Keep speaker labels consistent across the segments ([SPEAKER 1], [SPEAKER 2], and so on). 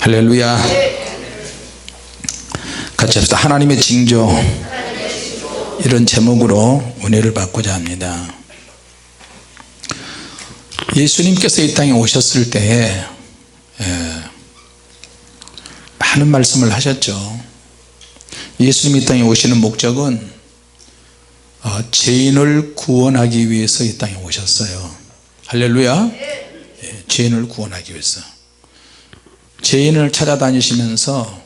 [SPEAKER 1] 할렐루야. 같이 합시다. 하나님의 징조, 이런 제목으로 은혜를 받고자 합니다. 예수님께서 이 땅에 오셨을 때에 많은 말씀을 하셨죠. 예수님이 이 땅에 오시는 목적은 죄인을 구원하기 위해서 이 땅에 오셨어요. 할렐루야. 죄인을 구원하기 위해서 죄인을 찾아다니시면서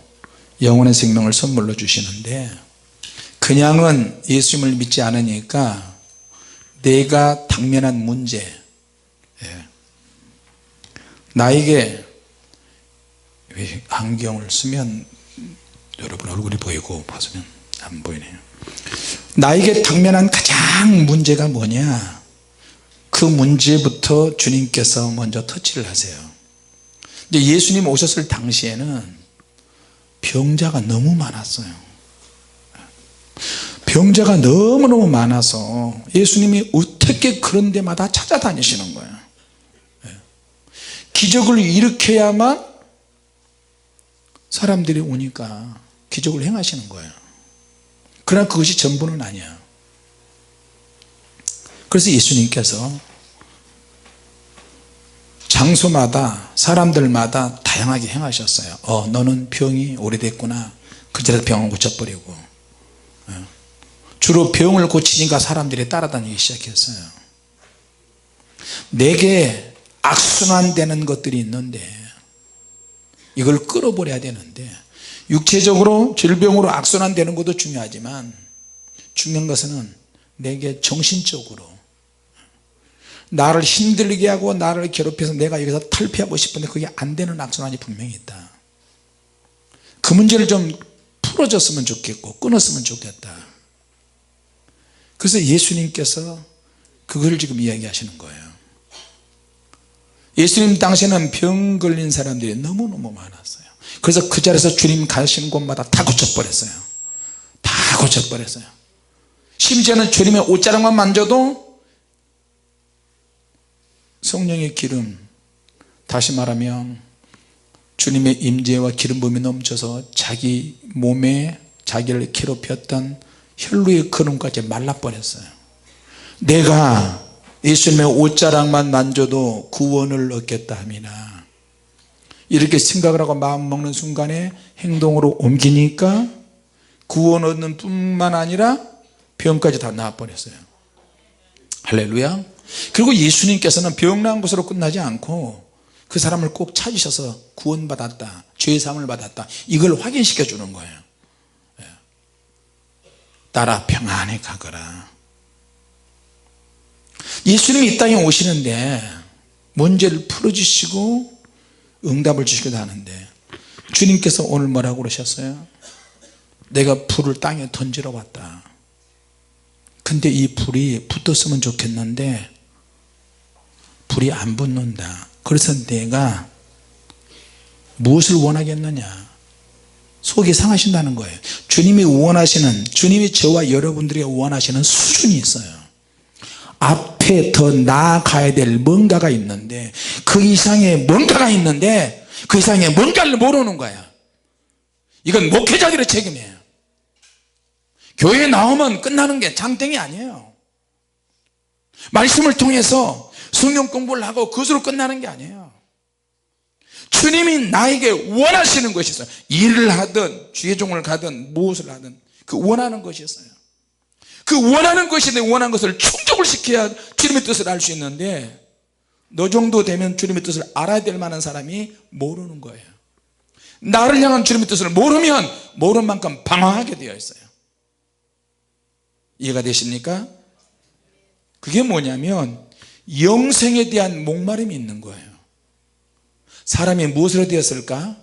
[SPEAKER 1] 영혼의 생명을 선물로 주시는데, 그냥은 예수님을 믿지 않으니까 내가 당면한 문제, 나에게 안경을 쓰면 여러분 얼굴이 보이고 벗으면 안 보이네요. 나에게 당면한 가장 문제가 뭐냐, 그 문제부터 주님께서 먼저 터치를 하세요. 이제 예수님 오셨을 당시에는 병자가 너무 많았어요. 병자가 너무너무 많아서 예수님이 어떻게 그런 데마다 찾아다니시는 거예요. 기적을 일으켜야만 사람들이 오니까 기적을 행하시는 거예요. 그러나 그것이 전부는 아니야. 그래서 예수님께서 장소마다 사람들마다 다양하게 행하셨어요. 너는 병이 오래됐구나. 그 자리에서 병을 고쳐버리고, 주로 병을 고치니까 사람들이 따라다니기 시작했어요. 내게 악순환되는 것들이 있는데 이걸 끌어버려야 되는데, 육체적으로 질병으로 악순환되는 것도 중요하지만 중요한 것은 내게 정신적으로 나를 힘들게 하고 나를 괴롭혀서 내가 여기서 탈피하고 싶은데 그게 안 되는 악순환이 분명히 있다. 그 문제를 좀 풀어줬으면 좋겠고 끊었으면 좋겠다. 그래서 예수님께서 그걸 지금 이야기하시는 거예요. 예수님 당시에는 병 걸린 사람들이 너무너무 많았어요. 그래서 그 자리에서 주님 가시는 곳마다 다 고쳐버렸어요. 다 고쳐버렸어요. 심지어는 주님의 옷자락만 만져도 성령의 기름, 다시 말하면 주님의 임재와 기름 부음이 넘쳐서 자기 몸에 자기를 괴롭혔던 혈루의 근원까지 말라버렸어요. 내가 예수님의 옷자락만 만져도 구원을 얻겠다 함이나, 이렇게 생각을 하고 마음 먹는 순간에 행동으로 옮기니까 구원 얻는 뿐만 아니라 병까지 다 나아버렸어요. 할렐루야. 그리고 예수님께서는 병난 것으로 끝나지 않고 그 사람을 꼭 찾으셔서 구원받았다, 죄사함을 받았다, 이걸 확인시켜 주는 거예요. 따라 평안히 가거라. 예수님이 이 땅에 오시는데 문제를 풀어주시고 응답을 주시기도 하는데, 주님께서 오늘 뭐라고 그러셨어요? 내가 불을 땅에 던지러 왔다. 근데 이 불이 붙었으면 좋겠는데 불이 안 붙는다. 그래서 내가 무엇을 원하겠느냐, 속이 상하신다는 거예요. 주님이 원하시는, 주님이 저와 여러분들이 원하시는 수준이 있어요. 앞에 더 나아가야 될 뭔가가 있는데, 그 이상의 뭔가가 있는데 그 이상의 뭔가를 모르는 거야. 이건 목회자들의 책임이에요. 교회에 나오면 끝나는 게 장땡이 아니에요. 말씀을 통해서 성경 공부를 하고 그것으로 끝나는 게 아니에요. 주님이 나에게 원하시는 것이 있어요. 일을 하든 주의 종을 가든 무엇을 하든 그 원하는 것이 있어요. 그 원하는 것이, 내 원하는 것을 충족을 시켜야 주님의 뜻을 알 수 있는데, 너 정도 되면 주님의 뜻을 알아야 될 만한 사람이 모르는 거예요. 나를 향한 주님의 뜻을 모르면 모르는 만큼 방황하게 되어 있어요. 이해가 되십니까? 그게 뭐냐면 영생에 대한 목마름이 있는 거예요. 사람이 무엇으로 되었을까?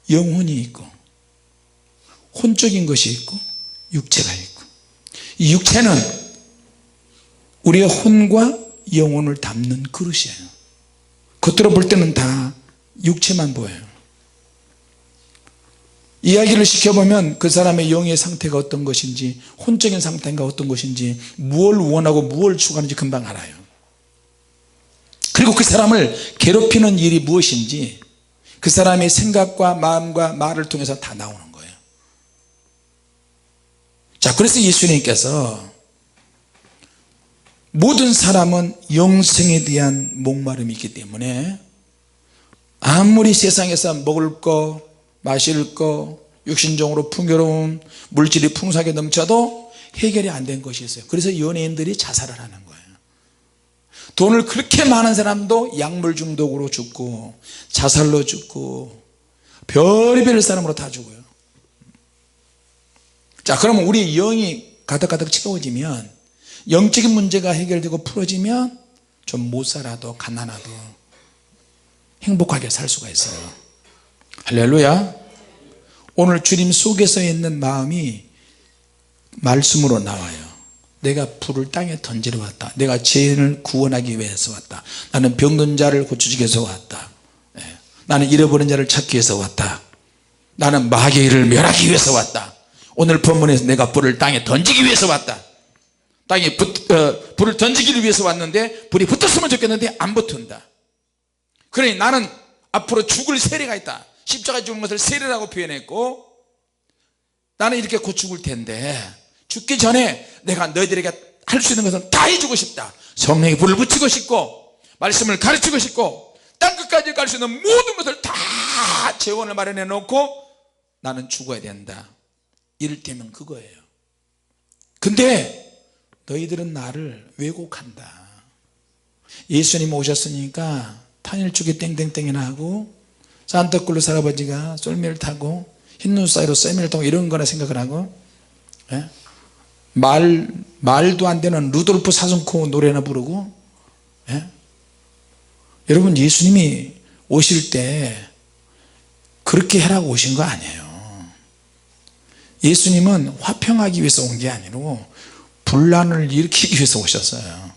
[SPEAKER 1] 영혼이 있고 혼적인 것이 있고 육체가 있고, 이 육체는 우리의 혼과 영혼을 담는 그릇이에요. 겉으로 볼 때는 다 육체만 보여요. 이야기를 시켜보면 그 사람의 영의 상태가 어떤 것인지, 혼적인 상태가 어떤 것인지, 무엇을 원하고 무엇을 추구하는지 금방 알아요. 그리고 그리고 그 사람을 괴롭히는 일이 무엇인지 그 사람의 생각과 마음과 말을 통해서 다 나오는 거예요. 자, 그래서 예수님께서 모든 사람은 영생에 대한 목마름이 있기 때문에 아무리 세상에서 먹을 거 마실 거 육신적으로 풍요로운 물질이 풍성하게 넘쳐도 해결이 안 된 것이 있어요. 그래서 연예인들이 자살을 하는 거예요. 돈을 그렇게 많은 사람도 약물 중독으로 죽고 자살로 죽고 별의별 사람으로 다 죽어요. 자, 그러면 우리 영이 가득가득 채워지면 영적인 문제가 해결되고 풀어지면 좀 못 살아도 가난하도 행복하게 살 수가 있어요. 할렐루야. 오늘 주님 속에서 있는 마음이 말씀으로 나와요. 내가 불을 땅에 던지러 왔다. 내가 죄인을 구원하기 위해서 왔다. 나는 병든 자를 고치기 위해서 왔다. 나는 잃어버린 자를 찾기 위해서 왔다. 나는 마귀의 일을 멸하기 위해서 왔다. 오늘 본문에서 내가 불을 땅에 던지기 위해서 왔다. 땅에 불을 던지기를 위해서 왔는데 불이 붙었으면 좋겠는데 안 붙은다. 그러니 나는 앞으로 죽을 세례가 있다. 십자가에 죽은 것을 세례라고 표현했고 나는 이렇게 곧 죽을 텐데 죽기 전에 내가 너희들에게 할 수 있는 것은 다 해주고 싶다. 성령의 불을 붙이고 싶고 말씀을 가르치고 싶고 땅끝까지 갈 수 있는 모든 것을 다 재원을 마련해 놓고 나는 죽어야 된다. 이를테면 그거예요. 근데 너희들은 나를 왜곡한다. 예수님 오셨으니까 탄일주기 땡땡땡이나 하고 산타클로스 할아버지가 썰매를 타고 흰눈 사이로 썰매를 타고 이런 거나 생각을 하고 말도 안 되는 루돌프 사슴코 노래나 부르고 여러분 예수님이 오실 때 그렇게 해라고 오신 거 아니에요. 예수님은 화평하기 위해서 온 게 아니고 분란을 일으키기 위해서 오셨어요.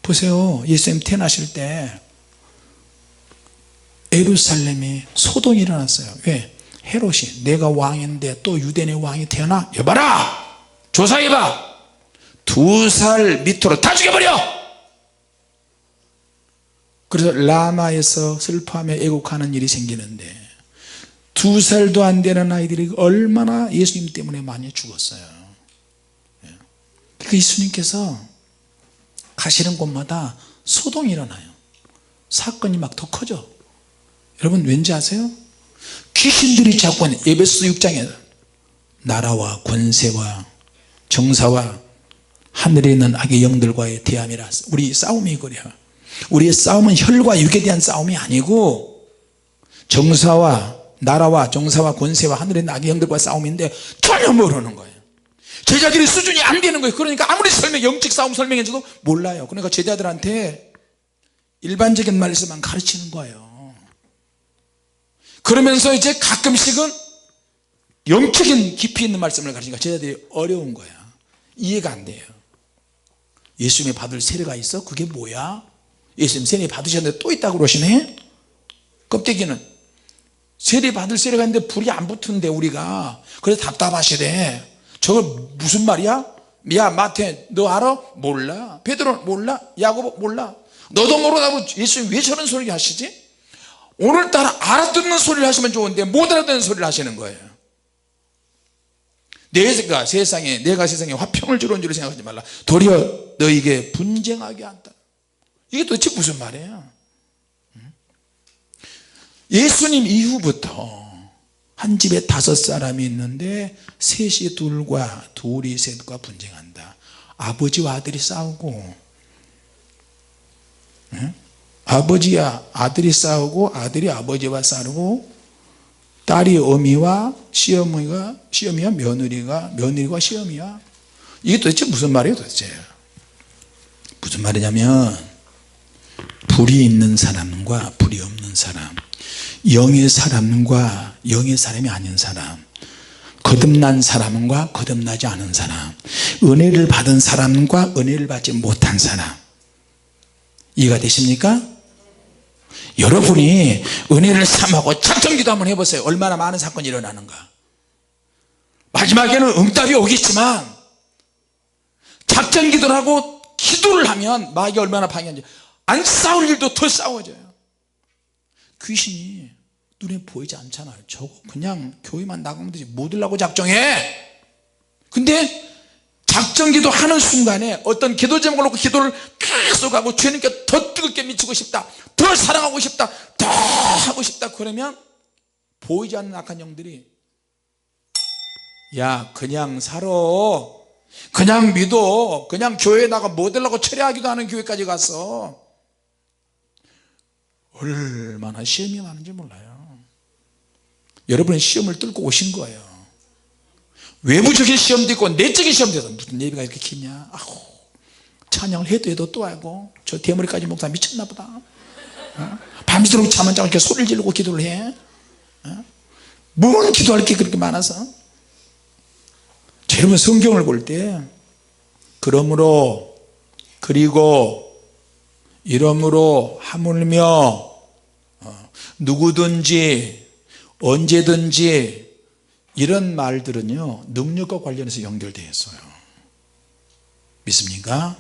[SPEAKER 1] 보세요. 예수님 태어나실 때 예루살렘이 소동이 일어났어요. 왜? 헤롯이 내가 왕인데 또 유대인의 왕이 태어나? 여봐라 조사해봐. 2살 밑으로 다 죽여버려. 그래서 라마에서 슬퍼하며 애곡하는 일이 생기는데 2살도 안 되는 아이들이 얼마나 예수님 때문에 많이 죽었어요. 그 예수님께서 가시는 곳마다 소동이 일어나요. 사건이 막 더 커져. 여러분 왠지 아세요? 귀신들이 자꾸 에베소 6장에 나라와 권세와 정사와 하늘에 있는 악의 영들과의 대함이라. 우리 싸움이 그래요. 우리의 싸움은 혈과 육에 대한 싸움이 아니고 정사와 나라와 정사와 권세와 하늘에 있는 악의 영들과의 싸움인데 전혀 모르는 거예요. 제자들이 수준이 안 되는 거예요. 그러니까 아무리 영적 싸움 설명해줘도 몰라요. 그러니까 제자들한테 일반적인 말씀만 가르치는 거예요. 그러면서 이제 가끔씩은 영적인 깊이 있는 말씀을 가르치니까 제자들이 어려운 거야. 이해가 안 돼요. 예수님이 받을 세례가 있어? 그게 뭐야? 예수님 세례 받으셨는데 또 있다고 그러시네? 껍데기는 세례 받을 세례가 있는데 불이 안 붙은데 우리가 그래서 답답하시대. 저거 무슨 말이야? 야 마태 너 알아? 몰라. 베드로 몰라. 야고보 몰라. 너도 모르다고 예수님 왜 저런 소리 하시지? 오늘따라 알아듣는 소리를 하시면 좋은데 못 알아듣는 소리를 하시는 거예요. 내가 세상에 화평을 주러온 줄 생각하지 말라. 도리어 너에게 분쟁하게 한다. 이게 도대체 무슨 말이에요? 예수님 이후부터 한 집에 5사람이 있는데 셋이 둘과 둘이 셋과 분쟁한다. 아버지와 아들이 싸우고 아버지와 아들이 싸우고 아들이 아버지와 싸우고 딸이 어미와 시어미와 며느리가 시어미와. 이게 도대체 무슨 말이에요? 도대체 무슨 말이냐면 불이 있는 사람과 불이 없는 사람, 영의 사람과 영의 사람이 아닌 사람, 거듭난 사람과 거듭나지 않은 사람, 은혜를 받은 사람과 은혜를 받지 못한 사람. 이해가 되십니까? 여러분이 은혜를 삼하고 작정기도 한번 해보세요. 얼마나 많은 사건이 일어나는가. 마지막에는 응답이 오겠지만 작정기도를 하고 기도를 하면 마귀가 얼마나 방해하는지. 안 싸울 일도 더 싸워져요. 귀신이 눈에 보이지 않잖아요. 저거 그냥 교회만 나가면 되지 뭐 들라고 작정해. 근데 작정기도 하는 순간에 어떤 기도 제목을 놓고 기도를 계속 하고 주님께 더 뜨겁게 미치고 싶다, 더 사랑하고 싶다, 더 하고 싶다, 그러면 보이지 않는 악한 영들이 야 그냥 살아, 그냥 믿어, 그냥 교회에 나가 뭐 되려고 철회하기도 하는 교회까지 가서 얼마나 시험이 많은지 몰라요. 여러분은 시험을 뚫고 오신 거예요. 외부적인 시험도 있고 내적인 시험도 있어. 무슨 예배가 이렇게 기냐, 아우 찬양을 해도 또 하고, 저 대머리까지 목사 미쳤나 보다, 밤새도록 잠 안 자고 이렇게 소리를 지르고 기도를 해. 뭘 기도할 게 그렇게 많아서. 여러분 성경을 볼 때 그러므로 그리고 이러므로 하물며 누구든지 언제든지 이런 말들은요 능력과 관련해서 연결되어 있어요. 믿습니까?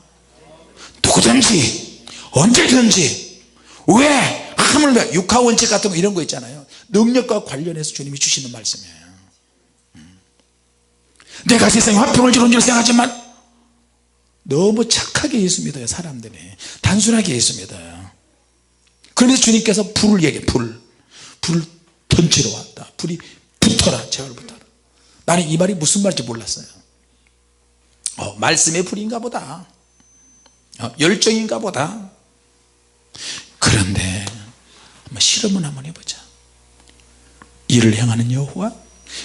[SPEAKER 1] 누구든지 언제든지, 왜 하물며 육하원칙 같은 거 이런 거 있잖아요. 능력과 관련해서 주님이 주시는 말씀이에요. 내가 세상에 화평을 주는 줄 생각하지만 너무 착하게 예수 믿어요. 사람들이 단순하게 예수 믿어요. 그래서 주님께서 불을 얘기해. 불 던지러 왔다. 불이 붙어라, 제발 붙어라. 나는 이 말이 무슨 말인지 몰랐어요. 말씀의 불인가 보다, 열정인가 보다. 그런데 한번 실험을 한번 해보자. 이를 행하는 여호와,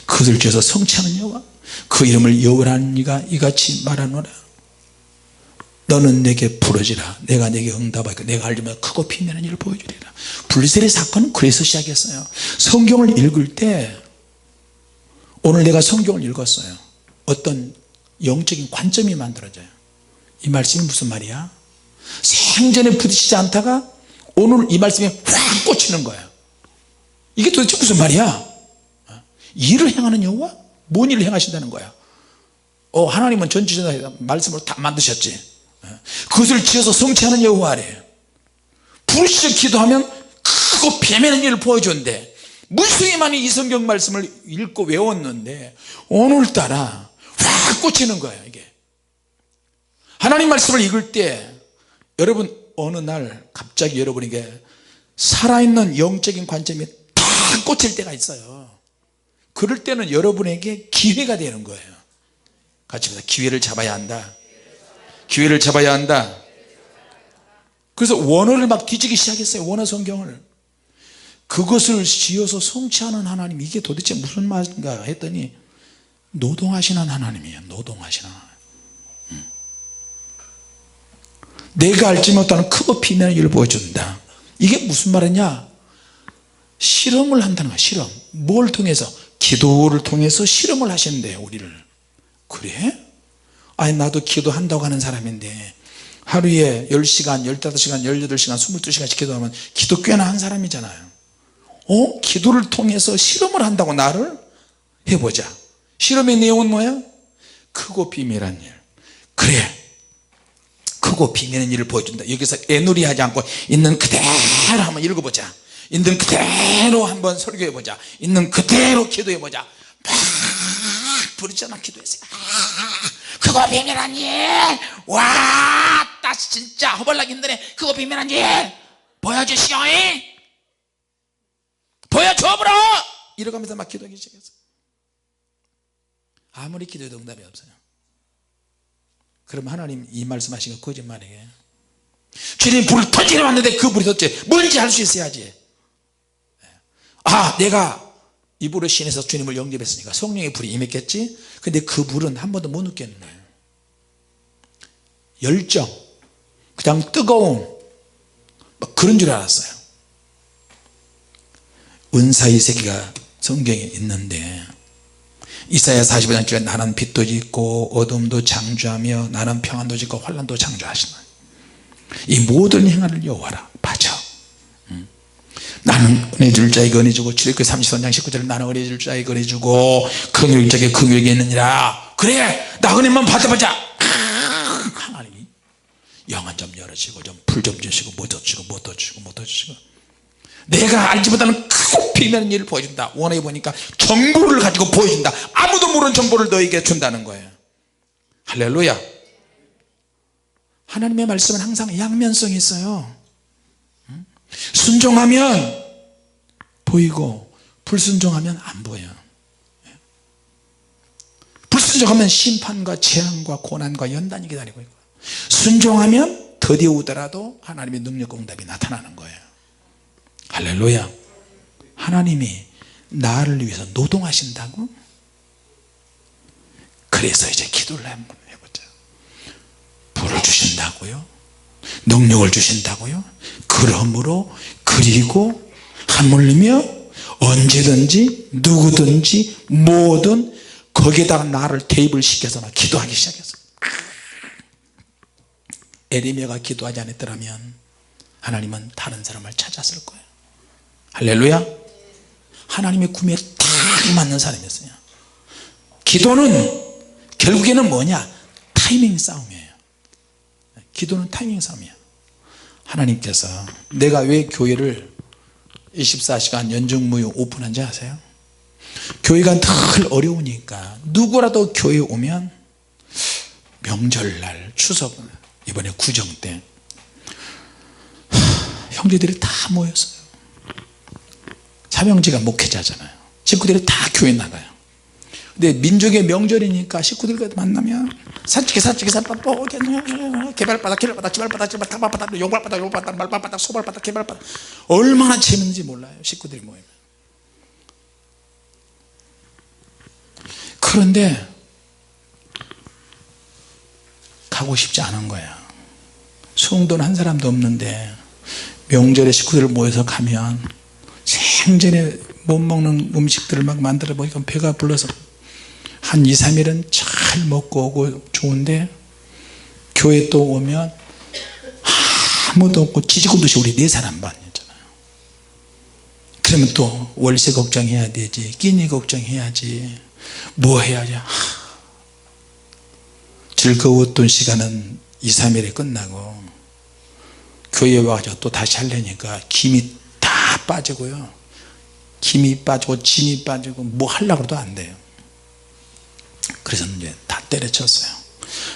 [SPEAKER 1] 그들 중에서 성취하는 여호와, 그 이름을 여호와라는 이가 이같이 말하노라. 너는 내게 부르지라, 내가 내게 응답하고 내가 알려면 크고 빛나는 일을 보여주리라. 불세례 사건은 그래서 시작했어요. 성경을 읽을 때, 오늘 내가 성경을 읽었어요. 어떤 영적인 관점이 만들어져요. 이 말씀이 무슨 말이야? 생전에 부딪히지 않다가 오늘 이 말씀이 확 꽂히는 거예요. 이게 도대체 무슨 말이야? 일을 행하는 여호와? 뭔 일을 행하신다는 거야? 하나님은 전지전능하게 말씀으로 다 만드셨지. 그것을 지어서 성취하는 여호와래. 부르시죠. 기도하면 크고 비매는 일을 보여준대. 무수히 많이 이 성경 말씀을 읽고 외웠는데 오늘따라 확 꽂히는 거예요. 이게 하나님 말씀을 읽을 때 여러분 어느 날 갑자기 여러분에게 살아있는 영적인 관점이 다 꽂힐 때가 있어요. 그럴 때는 여러분에게 기회가 되는 거예요. 같이 보자. 기회를 잡아야 한다. 기회를 잡아야 한다. 그래서 원어를 막 뒤지기 시작했어요. 원어 성경을. 그것을 지어서 성취하는 하나님, 이게 도대체 무슨 말인가 했더니 노동하시는 하나님이에요. 노동하시는 하나님. 내가 알지 못하는 크고 빛나는 일을 보여준다. 이게 무슨 말이냐? 실험을 한다는 거야. 실험. 뭘 통해서? 기도를 통해서 실험을 하시는데요, 우리를. 그래? 아니 나도 기도한다고 하는 사람인데 하루에 10시간, 15시간, 18시간, 22시간씩 기도하면 기도 꽤나 한 사람이잖아요. 기도를 통해서 실험을 한다고 나를 해보자. 실험의 내용은 뭐야? 크고 비밀한 일. 그래, 크고 비밀한 일을 보여준다. 여기서 애누리 하지 않고 있는 그대로 한번 읽어보자. 있는 그대로 한번 설교해보자. 있는 그대로 기도해보자. 막 부르잖아. 기도했어요. 그거 비밀한 일, 와, 나 진짜 허벌나기 힘드네. 그거 비밀한 일 보여주시오. 보여줘버려. 이러면서 막 기도하기 시작했어요. 아무리 기도해도 응답이 없어요. 그럼 하나님 이 말씀하신 거 거짓말이에요. 주님 불을 던지러 왔는데 그 불이 도대체 뭔지 알 수 있어야지. 내가 이 불을 신에서 주님을 영접했으니까 성령의 불이 임했겠지. 근데 그 불은 한 번도 못 느꼈는 거예요. 열정, 그냥 뜨거움, 막 그런 줄 알았어요. 은사의 세계가 성경에 있는데 이사야 45장쯤에 나는 빛도 짓고 어둠도 창조하며 나는 평안도 짓고 환난도 창조하시나. 이 모든 행하를 여호와라. 맞아. 나는 은혜 줄 자에게 은혜 주고 출애굽기 33장 19절에 나는 은혜 줄 자에게 은혜 주고 긍휼 자에게 긍휼이 있느니라. 그래, 나 은혜만 받아보자. 하나님이 영안 좀 열어주시고 좀 불 좀 주시고 뭐 더 주시고 뭐 더 주시고 뭐 더 주시고 내가 알지 못하는 크고 비밀한 일을 보여준다. 원어에 보니까 정보를 가지고 보여준다. 아무도 모르는 정보를 너에게 준다는 거예요. 할렐루야. 하나님의 말씀은 항상 양면성이 있어요. 순종하면 보이고 불순종하면 안 보여요. 불순종하면 심판과 재앙과 고난과 연단이 기다리고 있고, 순종하면 더디 오더라도 하나님의 능력과 응답이 나타나는 거예요. 할렐루야. 하나님이 나를 위해서 노동하신다고? 그래서 이제 기도를 한번 해보자. 불을 주신다고요? 능력을 주신다고요? 그러므로 그리고 하물며 언제든지 누구든지 뭐든 거기에다가 나를 대입을 시켜서 기도하기 시작했어요. 에레미야가 기도하지 않았더라면 하나님은 다른 사람을 찾았을 거예요. 할렐루야. 하나님의 구매에 딱 맞는 사람이었어요. 기도는 결국에는 뭐냐? 타이밍 싸움이에요. 기도는 타이밍 싸움이야. 하나님께서 내가 왜 교회를 24시간 연중무휴 오픈한지 아세요? 교회가 늘 어려우니까 누구라도 교회에 오면 명절날 추석 이번에 구정 때 형제들이 다 모였어요. 삼형제가 목회자잖아요. 식구들이 다 교회 나가요. 근데 민족의 명절이니까 식구들과 만나면 사치기 개발바닥 지발바닥 타발바닥 용발바닥 말바닥 소발바닥 개발바닥 얼마나 재밌는지 몰라요. 식구들이 모이면. 그런데 가고 싶지 않은 거야. 성도는 한 사람도 없는데 명절에 식구들 모여서 가면 생전에 못 먹는 음식들을 막 만들어 보니까 배가 불러서 한 2, 3일은 잘 먹고 오고 좋은데 교회 또 오면 아무도 없고 지지고 듯이 우리 4사람반이잖아요. 그러면 또 월세 걱정해야 되지, 끼니 걱정해야지, 뭐 해야지. 즐거웠던 시간은 2, 3일에 끝나고 교회에 와서 또 다시 하려니까 김이 다 빠지고요. 김이 빠지고 진이 빠지고 뭐 하려고 해도 안 돼요. 그래서 이제 다 때려쳤어요.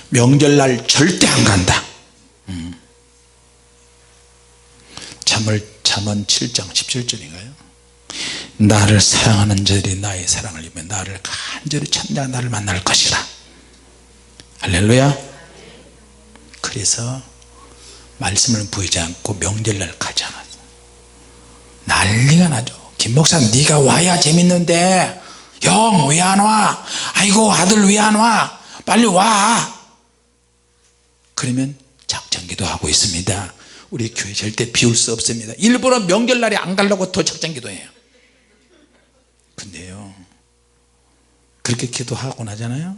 [SPEAKER 1] 명절날 절대 안 간다. 잠언 7장 17절인가요? 나를 사랑하는 자들이 나의 사랑을 입으며 나를 간절히 찾는 나를 만날 것이라. 할렐루야. 그래서 말씀을 보이지 않고 명절날 가지 않았어요. 난리가 나죠. 김 목사님 네가 와야 재밌는데 형 왜 안 와? 아이고 아들 왜 안 와? 빨리 와. 그러면 작전기도 하고 있습니다. 우리 교회 절대 비울 수 없습니다. 일부러 명절날에 안 가려고 더 작전기도해요. 근데요 그렇게 기도하고 나잖아요.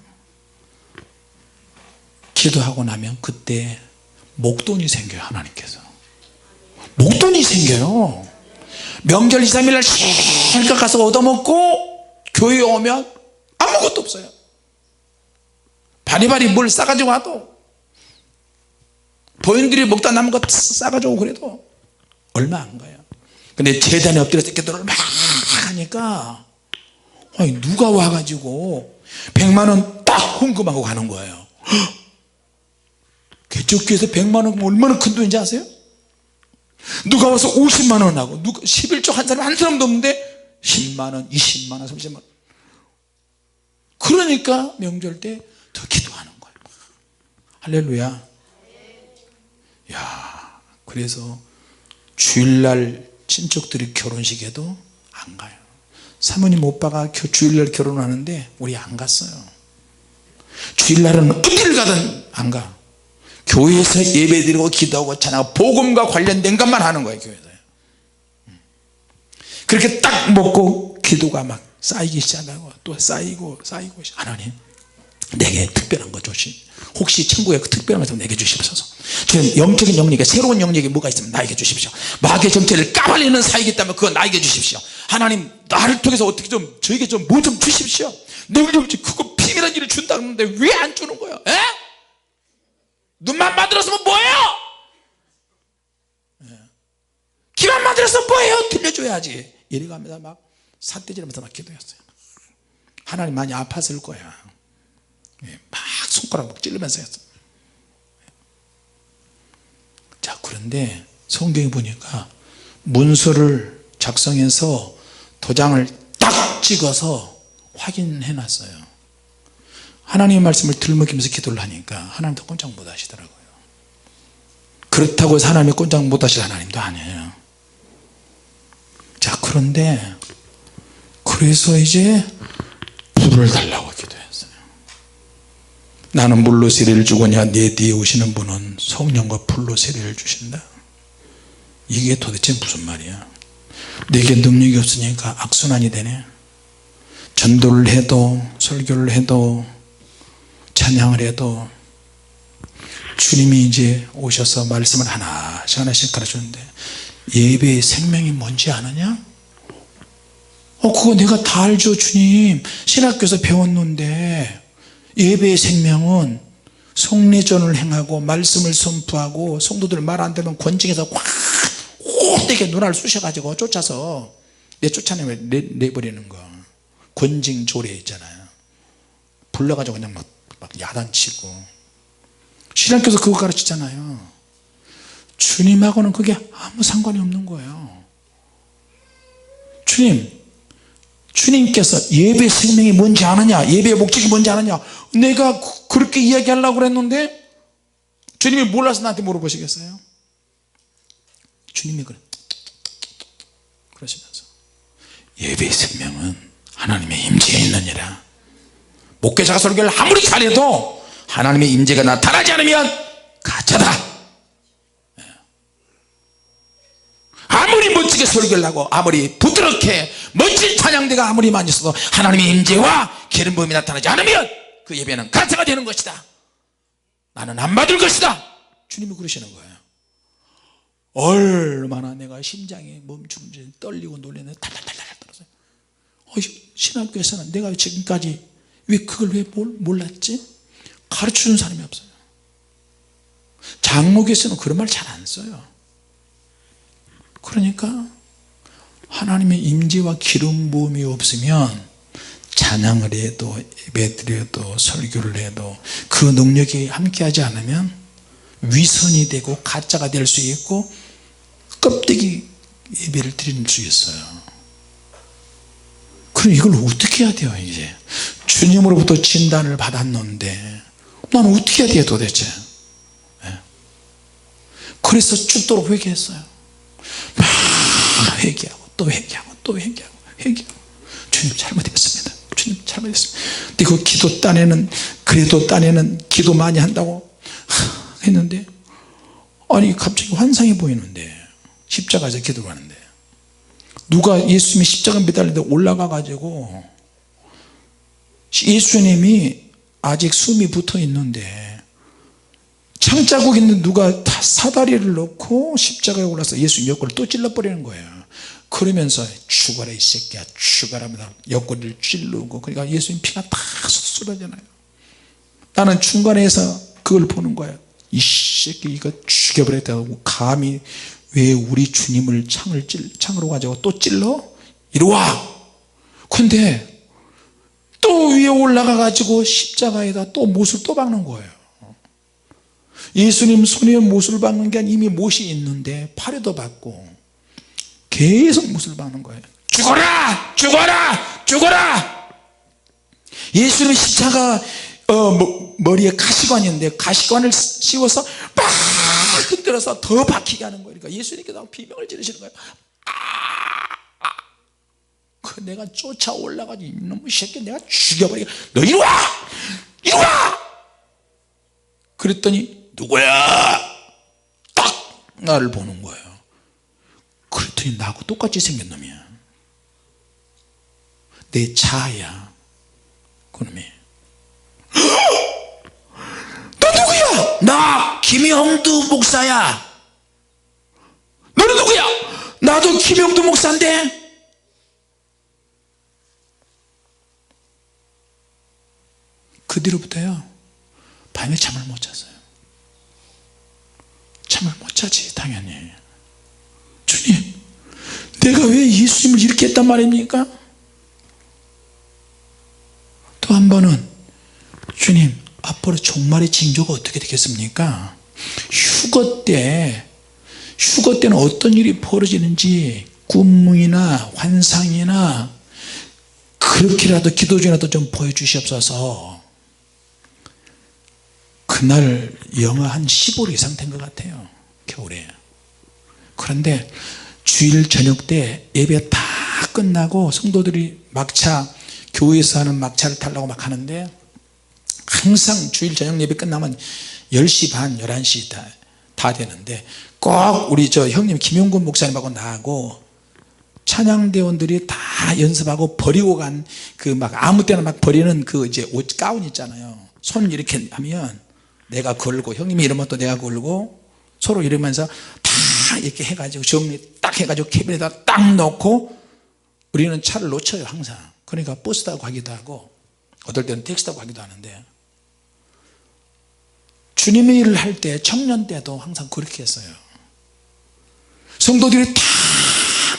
[SPEAKER 1] 기도하고 나면 그때 목돈이 생겨요. 하나님께서 목돈이 생겨요. 명절 2, 3일날 실컷 가서 얻어먹고 교회에 오면 아무것도 없어요. 바리바리 뭘 싸가지고 와도 보인들이 먹다 남은 거 싸가지고 그래도 얼마 안 가요. 근데 재단에 엎드려서 기도를 막 하니까 아니 누가 와가지고 100만 원 딱 헌금하고 가는 거예요. 개척교회에서 100만 원 얼마나 큰 돈인지 아세요? 누가 와서 50만 원 하고 누가 11조 한 사람도 없는데 10만 원 20만 원 30만 원. 그러니까 명절 때 더 기도하는 거예요. 할렐루야. 야, 그래서 주일날 친척들이 결혼식에도 안 가요. 사모님 오빠가 주일날 결혼하는데 우리 안 갔어요. 주일날은 어디를 가든 안 가. 교회에서 예배드리고 기도하고 찬양하고 복음과 관련된 것만 하는 거예요. 교회에서. 그렇게 딱 먹고 기도가 막 쌓이기 시작하고 또 쌓이고 하나님 내게 특별한 거 주시. 혹시 천국에 그 특별한 것을 내게 주시옵소서. 저는 영적인 영역에 새로운 영역이 뭐가 있으면 나에게 주십시오. 마귀의 정체를 까발리는 사역이 있다면 그거 나에게 주십시오. 하나님 나를 통해서 어떻게 좀 저에게 좀 뭐 좀 주십시오. 내가 그거 비밀한 일을 준다는데 왜 안 주는 거야? 에? 눈만 만들었으면 뭐예요? 귀만 만들었으면 뭐예요? 들려줘야지. 이래갑니다. 막 삿대질하면서 막 기도했어요. 하나님 많이 아팠을 거야. 막 손가락 막 찌르면서 했어요. 자, 그런데 성경에 보니까 문서를 작성해서 도장을 딱 찍어서 확인해 놨어요. 하나님의 말씀을 들먹이면서 기도를 하니까 하나님도 꼼짝 못 하시더라고요. 그렇다고 해서 하나님이 꼼짝 못 하실 하나님도 아니에요. 자, 그런데 그래서 이제 불을 달라고 기도했어요. 나는 물로 세례를 주거냐 내 뒤에 오시는 분은 성령과 불로 세례를 주신다. 이게 도대체 무슨 말이야? 내게 능력이 없으니까 악순환이 되네. 전도를 해도 설교를 해도 찬양을 해도 주님이 이제 오셔서 말씀을 하나씩 하나씩 가르쳐주는데 예배의 생명이 뭔지 아느냐? 그거 내가 다 알죠. 주님 신학교에서 배웠는데 예배의 생명은 성례전을 행하고 말씀을 선포하고 성도들 말 안 되면 권징해서 확 홀되게 눈알 쑤셔가지고 쫓아서 쫓아내면 내버리는 거. 권징 조례 있잖아요. 불러가지고 그냥 막 야단치고. 신학교에서 그거 가르치잖아요. 주님하고는 그게 아무 상관이 없는 거예요. 주님께서 예배 생명이 뭔지 아느냐, 예배의 목적이 뭔지 아느냐, 내가 그렇게 이야기하려고 그랬는데 주님이 몰라서 나한테 물어보시겠어요? 주님이 그러시면서 예배의 생명은 하나님의 임재에 있느니라. 목회자가 설교를 아무리 잘해도 하나님의 임재가 나타나지 않으면 가짜다. 아무리 멋지게 설교를 하고 아무리 부드럽게 멋진 찬양대가 아무리 많이 있어도 하나님의 임재와 기름 부음이 나타나지 않으면 그 예배는 가짜가 되는 것이다. 나는 안 받을 것이다. 주님이 그러시는 거예요. 얼마나 내가 심장이 멈추는지 떨리고 놀리는 달달달달 떨어져요. 신학교에서는 내가 지금까지 왜 그걸 왜 몰랐지? 가르쳐주는 사람이 없어요. 장로교에서는 그런 말 잘 안 써요. 그러니까 하나님의 임재와 기름 부음이 없으면 찬양을 해도 예배드려도 설교를 해도 그 능력이 함께하지 않으면 위선이 되고 가짜가 될 수 있고 껍데기 예배를 드릴 수 있어요. 그럼 이걸 어떻게 해야 돼요? 이제 주님으로부터 진단을 받았는데 나는 어떻게 해야 돼요 도대체? 그래서 죽도록 회개했어요. 막 회개하고 또 회개하고 또 회개하고 주님 잘못했습니다. 주님 잘못했습니다. 근데 그 기도 딴에는 그래도 딴에는 기도 많이 한다고 했는데 아니 갑자기 환상이 보이는데 십자가에서 기도를 하는데 누가 예수님이 십자가 매달리는데 올라가 가지고 예수님이 아직 숨이 붙어 있는데 창자국 있는 누가 다 사다리를 넣고 십자가에 올라서 예수 옆구리를 또 찔러버리는 거예요. 그러면서 죽어라 이 새끼야 죽어라 하면서 옆구리를 찔르고 그러니까 예수님 피가 다 쏟아지잖아요. 나는 중간에서 그걸 보는 거예요. 이 새끼 이거 죽여버렸다고 감히 왜 우리 주님을 창으로 가지고 또 찔러? 이리와. 근데 또 위에 올라가 가지고 십자가에다 또 못을 또 박는 거예요. 예수님 손에 못을 박는 게 아니라 이미 못이 있는데 팔에도 박고 계속 못을 박는 거예요. 죽어라 죽어라 죽어라. 예수님 십자가 머리에 가시관이었는데 가시관을 씌워서 막 흔들어서 더 박히게 하는 거예요. 그러니까 예수님께서 비명을 지르시는 거예요. 내가 쫓아 올라가지 이놈의 새끼 내가 죽여버리게 너 이리 와 이리 와. 그랬더니 누구야? 딱 나를 보는 거예요. 그랬더니 나하고 똑같이 생긴 놈이야. 내 차야 그놈이. 너 누구야? 나 김영두 목사야. 너는 누구야? 나도 김영두 목사인데. 그 뒤로부터요 밤에 잠을 못 잤어요. 잠을 못 자지 당연히. 주님 내가 왜 예수님을 이렇게 했단 말입니까? 또 한 번은 주님 앞으로 종말의 징조가 어떻게 되겠습니까? 휴거 때는 어떤 일이 벌어지는지 꿈이나 환상이나 그렇게라도 기도 중이라도 좀 보여주시옵소서. 그날 영하 한 15도 이상 된 것 같아요 겨울에. 그런데 주일 저녁 때 예배 다 끝나고 성도들이 막차, 교회에서 하는 막차를 타려고 막 하는데 항상 주일 저녁 예배 끝나면 10시 반 11시 다 되는데 꼭 우리 저 형님 김용근 목사님하고 나하고 찬양대원들이 다 연습하고 버리고 간 그 막 아무 때나 막 버리는 그 이제 옷 가운 있잖아요. 손 이렇게 하면 내가 걸고 형님이 이러면 또 내가 걸고 서로 이러면서 다 이렇게 해가지고 정리 딱 해가지고 캐비넷에다 딱 넣고 우리는 차를 놓쳐요 항상. 그러니까 버스 타고 가기도 하고 어떨 때는 택시 타고 가기도 하는데 주님의 일을 할 때 청년 때도 항상 그렇게 했어요. 성도들이 다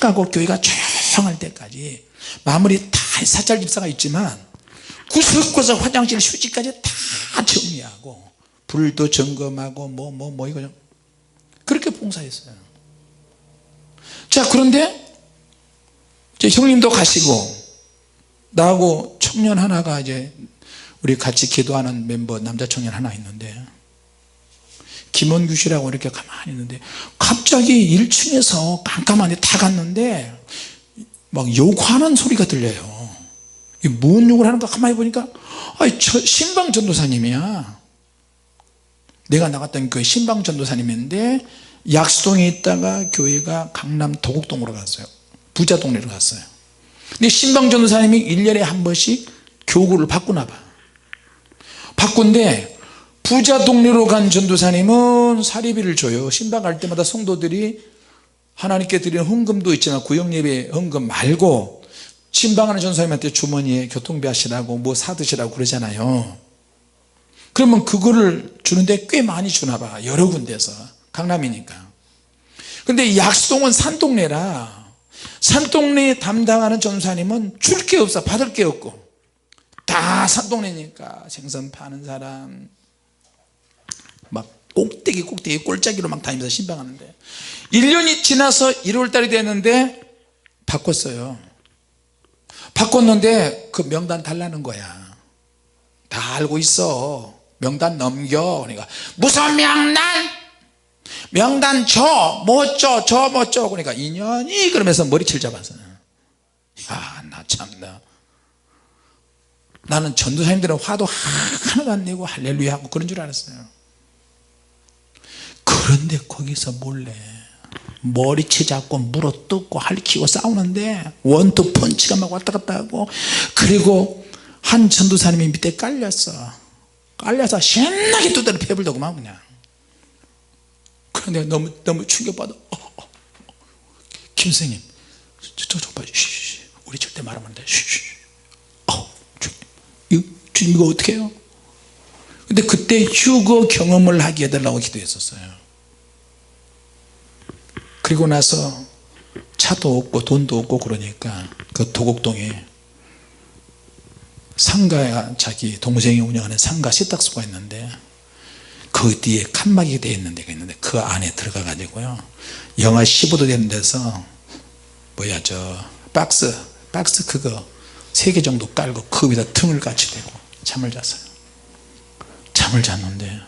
[SPEAKER 1] 가고 교회가 조용할 때까지 마무리 다 사찰 집사가 있지만 구석구석 화장실 휴지까지 다 정리하고 불도 점검하고 뭐 이거 그렇게 봉사했어요. 자 그런데 이제 형님도 가시고 나하고 청년 하나가 이제 우리 같이 기도하는 멤버 남자 청년 하나 있는데 김원규 씨라고 이렇게 가만히 있는데 갑자기 1층에서 깜깜한데 다 갔는데 막 욕하는 소리가 들려요. 뭔 욕을 하는가 가만히 보니까 저 신방 전도사님이야. 내가 나갔던 그 신방 전도사님인데 약수동에 있다가 교회가 강남 도곡동으로 갔어요. 부자 동네로 갔어요. 근데 신방 전도사님이 1년에 한 번씩 교구를 바꾸나 봐. 바꾼데 부자 동네로 간 전도사님은 사리비를 줘요. 신방 갈 때마다 성도들이 하나님께 드리는 헌금도 있지만 구역예배 헌금 말고 신방하는 전도사님한테 주머니에 교통비 하시라고 뭐 사드시라고 그러잖아요. 그러면 그거를 주는데 꽤 많이 주나 봐. 여러 군데서 강남이니까. 근데 약수동은 산동네라 산동네에 담당하는 전도사님은 줄 게 없어. 받을 게 없고 다 산동네니까 생선 파는 사람 막 꼭대기 꼴짜기로 막 다니면서 신방하는데 1년이 지나서 1월달이 됐는데 바꿨어요. 바꿨는데 그 명단 달라는 거야. 다 알고 있어. 명단 넘겨. 그러니까 무슨 명단 줘 뭐 줘 저 뭐 줘. 그러니까 2년이 그러면서 머리칠 잡았어요. 나 참나. 나는 전도사님들은 화도 하나도 안 내고 할렐루야 하고 그런 줄 알았어요. 그런데 거기서 몰래 머리채 잡고 물어뜯고 할퀴고 싸우는데 원투 펀치가 막 왔다 갔다 하고 그리고 한 전도사님이 밑에 깔려서 신나게 두드려 패불더구만 그냥. 그런데 너무 충격받아. 김 선생님 저 봐. 우리 절대 말하면 안 돼. 주님 이거 어떻게 해요? 근데 그때 휴거 경험을 하게 해달라고 기도했었어요. 그리고 나서 차도 없고 돈도 없고 그러니까 그 도곡동에 상가 자기 동생이 운영하는 상가 세탁소가 있는데 그 뒤에 칸막이 되어 있는 데가 있는데 그 안에 들어가 가지고요 영하 15도 되는 데서 박스 그거 3개 정도 깔고 그 위에다 등을 같이 대고 잠을 잤어요. 잠을 잤는데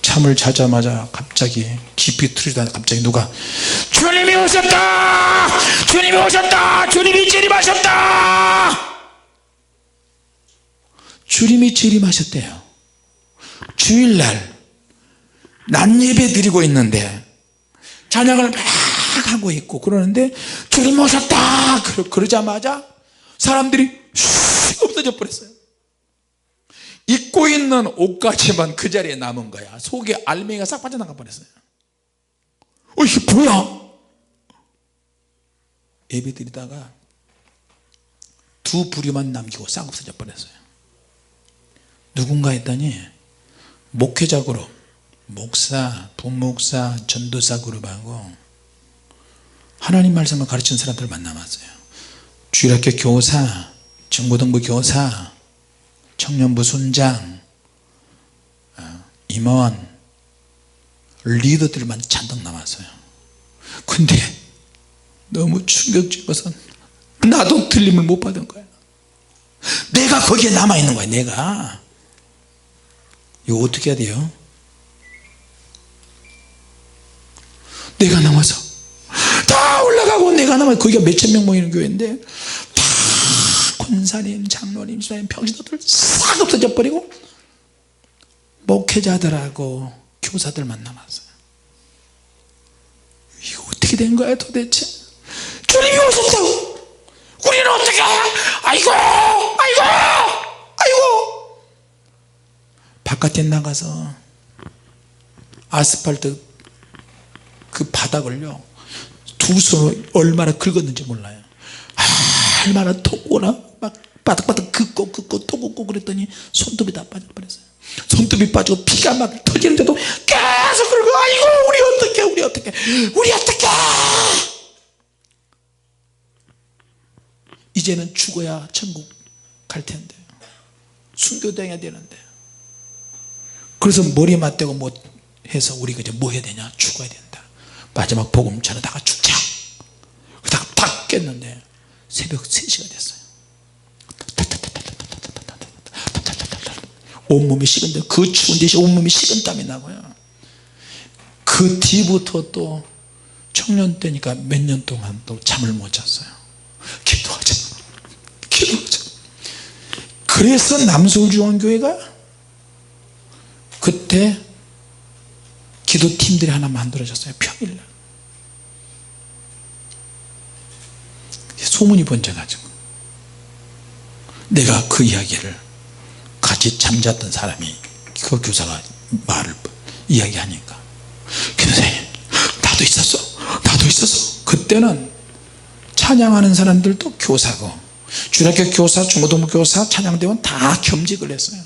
[SPEAKER 1] 잠을 자자마자 갑자기 깊이 틀리다 갑자기 누가 주님이 오셨다 주님이 오셨다 주님이 재림하셨다. 주님이 재림하셨대요. 주일날 낮예배 드리고 있는데 찬양을 막 하고 있고 그러는데 주님 오셨다 그러자마자 사람들이 슉 없어져 버렸어요. 입고 있는 옷까지만 그 자리에 남은 거야. 속에 알맹이가 싹 빠져나가 버렸어요. 이게 뭐야? 예배 드리다가 2 부류만 남기고 싹 없어져 버렸어요. 누군가 했더니 목회적으로 목사, 부목사, 전도사 그룹하고 하나님 말씀을 가르치는 사람들을 만나봤어요. 주일학교 교사, 중고등부 교사, 청년부 순장, 임원, 리더들만 잔뜩 남았어요. 근데 너무 충격적인 것은 나도 들림을 못 받은 거야. 내가 거기에 남아있는 거야. 내가 이거 어떻게 해야 돼요? 내가 남아서 다 올라가고 내가 남아서 거기가 몇천 명 모이는 교회인데 다 권사님, 장로님, 집사님, 평신도들 싹 없어져 버리고 목회자들하고 교사들만 남았어요. 이거 어떻게 된 거야 도대체? 주님이 오셨다고 우리는 어떻게 아이고 아이고 아이고. 바깥에 나가서 아스팔트 그 바닥을요 두 손으로 얼마나 긁었는지 몰라요. 얼마나 토구나 막 바닥바닥 긁고 또 긁고 그랬더니 손톱이 다 빠져버렸어요. 손톱이 빠지고 피가 막 터지는데도 계속 긁고 아이고 우리 어떻게 이제는 죽어야 천국 갈 텐데 순교당해야 되는데 그래서 머리 맞대고 뭐 해서 우리가 이제 뭐 해야 되냐? 죽어야 된다. 마지막 복음 전하다가 죽자. 그러다가 딱 깼는데 새벽 3시가 됐어요. 온몸이 식은데 그 추운 데서 온몸이 식은땀이 나고요. 그 뒤부터 또 청년 때니까 몇 년 동안 또 잠을 못 잤어요. 기도하자. 그래서 남서울중앙교회가 그때 기도팀들이 하나 만들어졌어요. 평일날 소문이 번져가지고 내가 그 이야기를 같이 잠잤던 사람이 그 교사가 말을 이야기하니까 교사님 나도 있었어. 그때는 찬양하는 사람들도 교사고 주일학교 교사, 중고등부 교사, 찬양대원 다 겸직을 했어요.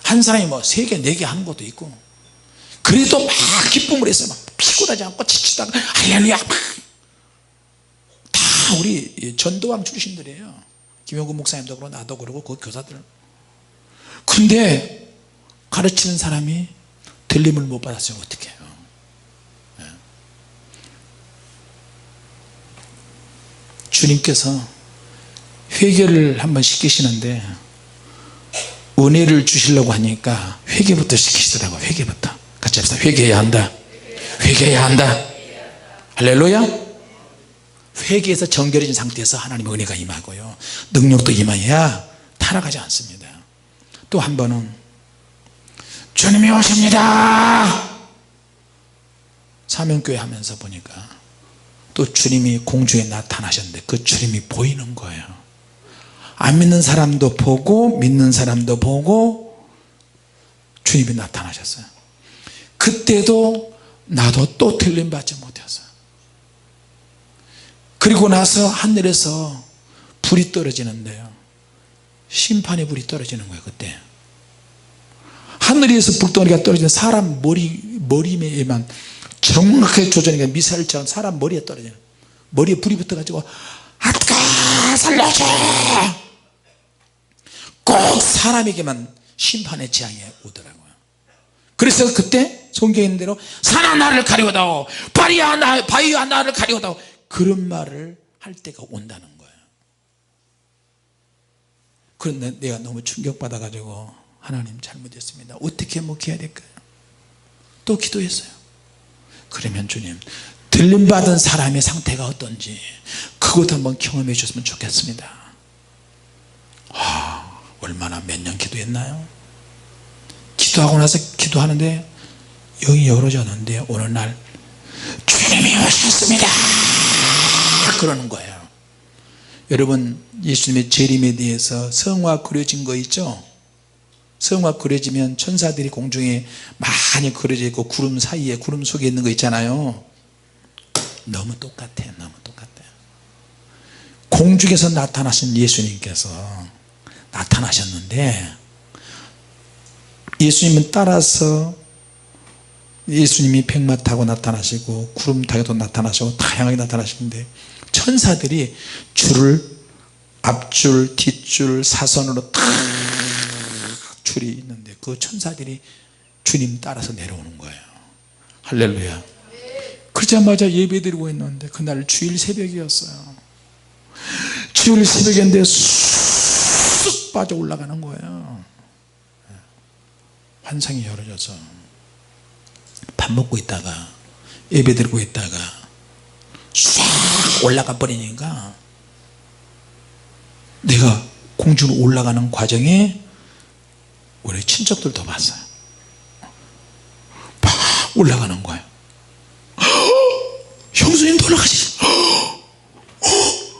[SPEAKER 1] 한 사람이 뭐 3개 4개 하는 것도 있고 그래도 막 기쁨을 했어요. 막 피곤하지 않고 지치다가 할렐루야 다 우리 전도왕 출신들이에요. 김용구 목사님도 그러고 나도 그러고 그 교사들. 근데 가르치는 사람이 들림을 못 받았어요. 어떻게 해요? 주님께서 회개를 한번 시키시는데 은혜를 주시려고 하니까 회개부터 시키시더라고요. 회개부터 같이 합시다. 회개해야 한다. 할렐루야. 회개에서 정결해진 상태에서 하나님의 은혜가 임하고요 능력도 임해야 타락하지 않습니다. 또 한 번은 주님이 오십니다. 사명교회 하면서 보니까 또 주님이 공중에 나타나셨는데 그 주님이 보이는 거예요. 안 믿는 사람도 보고 믿는 사람도 보고 주님이 나타나셨어요. 그때도 나도 또 들림받지 못했어요. 그리고 나서 하늘에서 불이 떨어지는데요 심판의 불이 떨어지는 거예요. 그때 하늘에서 불덩이가 떨어지는 사람 머리에만 정확하게 조정이니까 미사일처럼 사람 머리에 떨어져요. 머리에 불이 붙어가지고 아까 살려줘 꼭 사람에게만 심판의 재앙이 오더라고요. 그래서 그때 성경에 있는 대로 산아 나를 가리우다오 바위야 나를 가리우다오 그런 말을 할 때가 온다는 거예요. 그런데 내가 너무 충격받아 가지고 하나님 잘못했습니다. 어떻게 목회해야 될까요? 또 기도했어요. 그러면 주님 들림받은 사람의 상태가 어떤지 그것 한번 경험해 주셨으면 좋겠습니다. 얼마나 몇 년 기도했나요? 기도하고 나서 기도하는데 영이 열어졌는데 어느 날 주님이 오셨습니다 그러는 거예요. 여러분 예수님의 재림에 대해서 성화 그려진 거 있죠? 성화 그려지면 천사들이 공중에 많이 그려져 있고 구름 사이에 구름 속에 있는 거 있잖아요. 너무 똑같아요. 공중에서 나타나신 예수님께서 나타나셨는데 예수님은 따라서 예수님이 백마 타고 나타나시고 구름 타고도 나타나시고 다양하게 나타나시는데 천사들이 줄을 앞줄 뒷줄 사선으로 탁 줄이 있는데 그 천사들이 주님 따라서 내려오는 거예요. 할렐루야. 그러자마자 예배드리고 있는데 그날 주일 새벽이었어요. 주일 새벽인데 쑥 빠져 올라가는 거예요. 환상이 열어져서 밥 먹고 있다가 예배드리고 있다가 쑥 올라가 버리니까 내가 공주로 올라가는 과정에 우리 친척들도 봤어요. 막 올라가는 거예요. 형수님 돌아가시죠.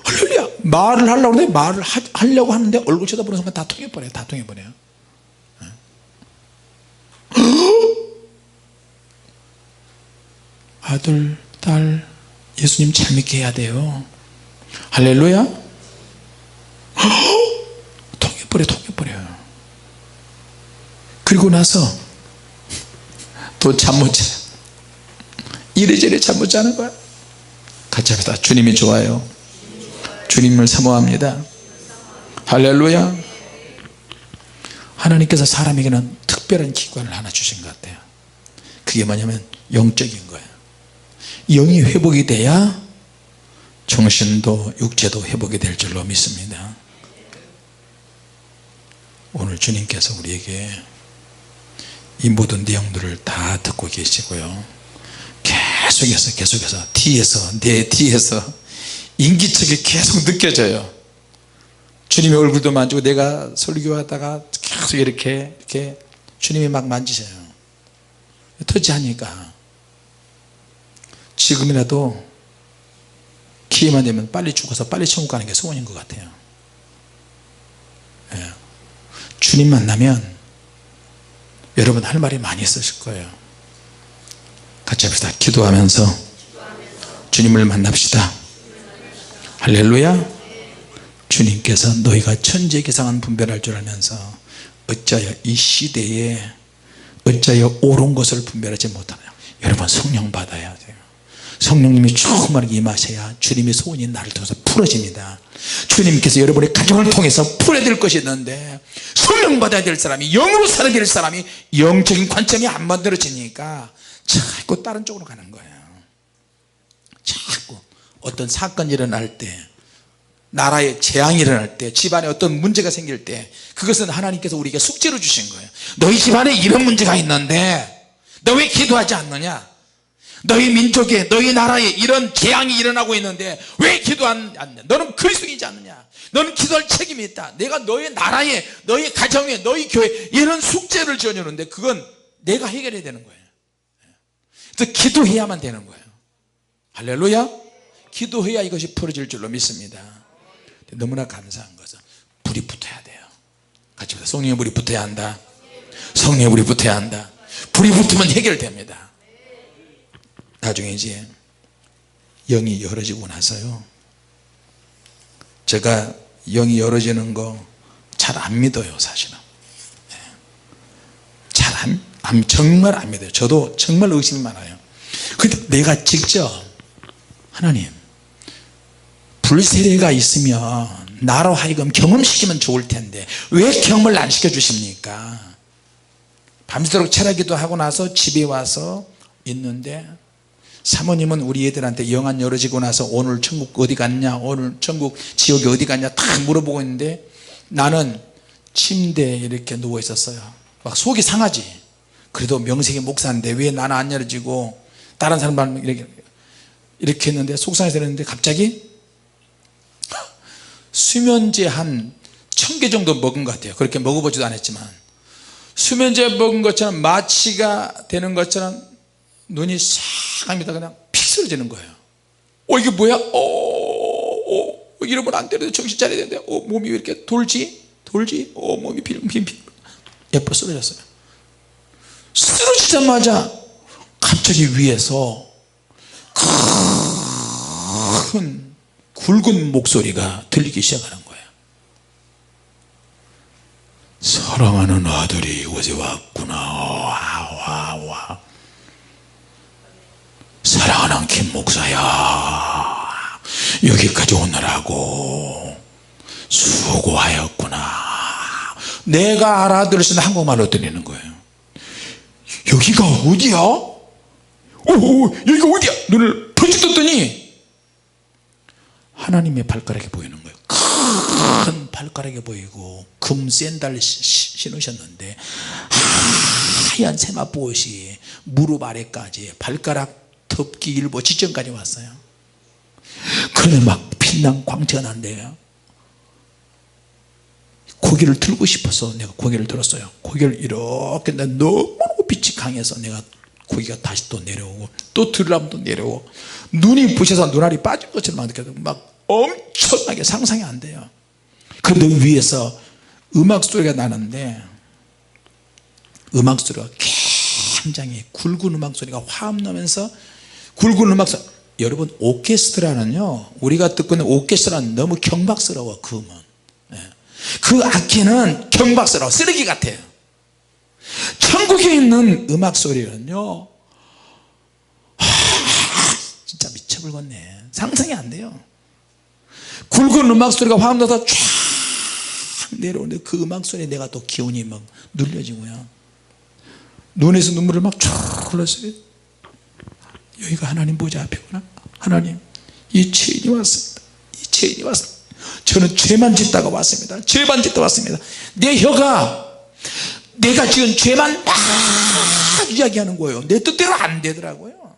[SPEAKER 1] 할렐루야. 말을 하려고 하는데 말을 하려고 하는데 얼굴 쳐다보는 순간 다 통해버려요. 다 통해버려요. 아들, 딸, 예수님 잘 믿게 해야 돼요. 할렐루야. 통해버려요. 그리고 나서 또 잠 못 자요. 이래저래 잠 못 자는 거야. 같이 합시다. 주님이 좋아요. 주님을 사모합니다. 할렐루야. 하나님께서 사람에게는 특별한 기관을 하나 주신 것 같아요. 그게 뭐냐면 영적인 거예요. 영이 회복이 돼야 정신도 육체도 회복이 될 줄로 믿습니다. 오늘 주님께서 우리에게 이 모든 내용들을 다 듣고 계시고요, 계속해서 내 뒤에서 인기척이 계속 느껴져요. 주님의 얼굴도 만지고 내가 설교하다가 계속 이렇게 주님이 막 만지셔요. 터치하니까 지금이라도 기회만 되면 빨리 죽어서 빨리 천국 가는 게 소원인 것 같아요. 예. 주님 만나면 여러분 할 말이 많이 있으실 거예요. 같이 합시다. 기도하면서 주님을 만납시다. 할렐루야. 주님께서 너희가 천지기상은 분별할 줄 알면서 어찌하여 이 시대에 어찌하여 옳은 것을 분별하지 못하냐. 여러분 성령 받아야 돼요. 성령님이 충만하게 임하셔야 주님의 소원이 나를 통해서 풀어집니다. 주님께서 여러분의 가정을 통해서 풀어야 될 것이 있는데 성령 받아야 될 사람이, 영으로 살아야 될 사람이 영적인 관점이 안 만들어지니까 자꾸 다른 쪽으로 가는 거예요. 자꾸 어떤 사건이 일어날 때, 나라에 재앙이 일어날 때, 집안에 어떤 문제가 생길 때, 그것은 하나님께서 우리에게 숙제로 주신 거예요. 너희 집안에 이런 문제가 있는데 너 왜 기도하지 않느냐? 너희 민족에, 너희 나라에 이런 재앙이 일어나고 있는데 왜 기도하지 않느냐? 너는 그리스도이지 않느냐? 너는 기도할 책임이 있다. 내가 너희 나라에, 너희 가정에, 너희 교회에 이런 숙제를 지어주는데 그건 내가 해결해야 되는 거예요. 그래서 기도해야만 되는 거예요. 할렐루야. 기도해야 이것이 풀어질 줄로 믿습니다. 너무나 감사한 것은 불이 붙어야 돼요. 같이 보세요. 성령의 불이 붙어야 한다. 성령의 불이 붙어야 한다. 불이 붙으면 해결됩니다. 나중에 이제 영이 열어지고 나서요, 제가 영이 열어지는 거 잘 안 믿어요. 사실은 정말 안 믿어요. 저도 정말 의심이 많아요. 근데 내가 직접 하나님, 불세례가 있으면 나로 하여금 경험시키면 좋을 텐데 왜 경험을 안 시켜주십니까? 밤새도록 철학기도 하고 나서 집에 와서 있는데 사모님은 우리 애들한테 영안 열어지고 나서 오늘 천국 어디 갔냐, 오늘 천국 지옥이 어디 갔냐 다 물어보고 있는데 나는 침대에 이렇게 누워 있었어요. 막 속이 상하지. 그래도 명색이 목사인데 왜 나는 안 열어지고 다른 사람은 이렇게 했는데 속상해서 했는데 갑자기 수면제 한 1000개 정도 먹은 것 같아요. 그렇게 먹어보지도 않았지만 수면제 먹은 것처럼 마취가 되는 것처럼 눈이 싹합니다. 그냥 픽 쓰러지는 거예요. 이게 뭐야? 이러면 안 되는데 정신 차려야 되는데 몸이 왜 이렇게 돌지? 몸이 빙빙 옆으로 쓰러졌어요. 쓰러지자마자 갑자기 위에서 큰 굵은 목소리가 들리기 시작하는 거예요. 사랑하는 아들이 이곳에 왔구나. 와. 사랑하는 김 목사야, 여기까지 오느라고 수고하였구나. 내가 알아들을 수 있는 한국말로 들리는 거예요. 여기가 어디야? 여기가 어디야? 눈을 번쩍 떴더니 하나님의 발가락이 보이는 거예요. 큰 발가락이 보이고 금 샌들 신으셨는데 하얀 세마포옷이 무릎 아래까지 발가락 덮기 일보 직전까지 왔어요. 그런데 막 빛난 광채가 나는데 고개를 들고 싶어서 내가 고개를 들었어요. 고개를 이렇게, 너무 빛이 강해서 내가 고개가 다시 또 내려오고 또 들으려면 또 내려오고 눈이 부셔서 눈알이 빠질 것처럼 막 엄청나게 상상이 안 돼요. 그런데 위에서 음악 소리가 나는데 음악 소리가 굉장히 굵은 음악 소리가 화음 나면서 굵은 음악 소리. 여러분 오케스트라는요, 우리가 듣고 있는 오케스트라는 너무 경박스러워. 그 음은, 그 악기는 경박스러워, 쓰레기 같아요. 천국에 있는 음악 소리는요, 진짜 미쳐버렸네. 상상이 안 돼요. 굵은 음악 소리가 화음 나서 쫙 내려오는데 그 음악 소리에 내가 또 기운이 막 눌려지고요, 눈에서 눈물을 막 쫙 흘렀어요. 여기가 하나님 보좌 앞이구나. 하나님, 이 죄인이 왔습니다. 이 죄인이 왔습니다. 저는 죄만 짓다가 왔습니다. 죄만 짓다 왔습니다. 내 혀가 내가 지은 죄만 막 이야기하는 거예요. 내 뜻대로 안 되더라고요.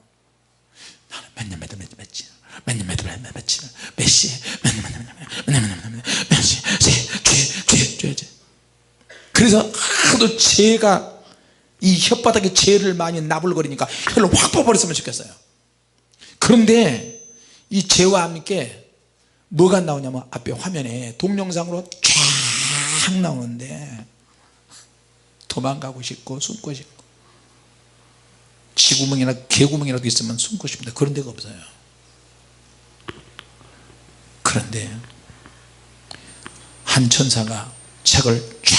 [SPEAKER 1] 나는 그래서 하도 죄가 이 혓바닥에 죄를 많이 나불거리니까 혀를 확 뽑아버렸으면 좋겠어요. 그런데 이 죄와 함께 뭐가 나오냐면 앞에 화면에 동영상으로 쫙 나오는데 도망가고 싶고 숨고 싶고 쥐구멍이나 개구멍이라도 있으면 숨고 싶습니다. 그런 데가 없어요. 그런데 한 천사가 책을 쫙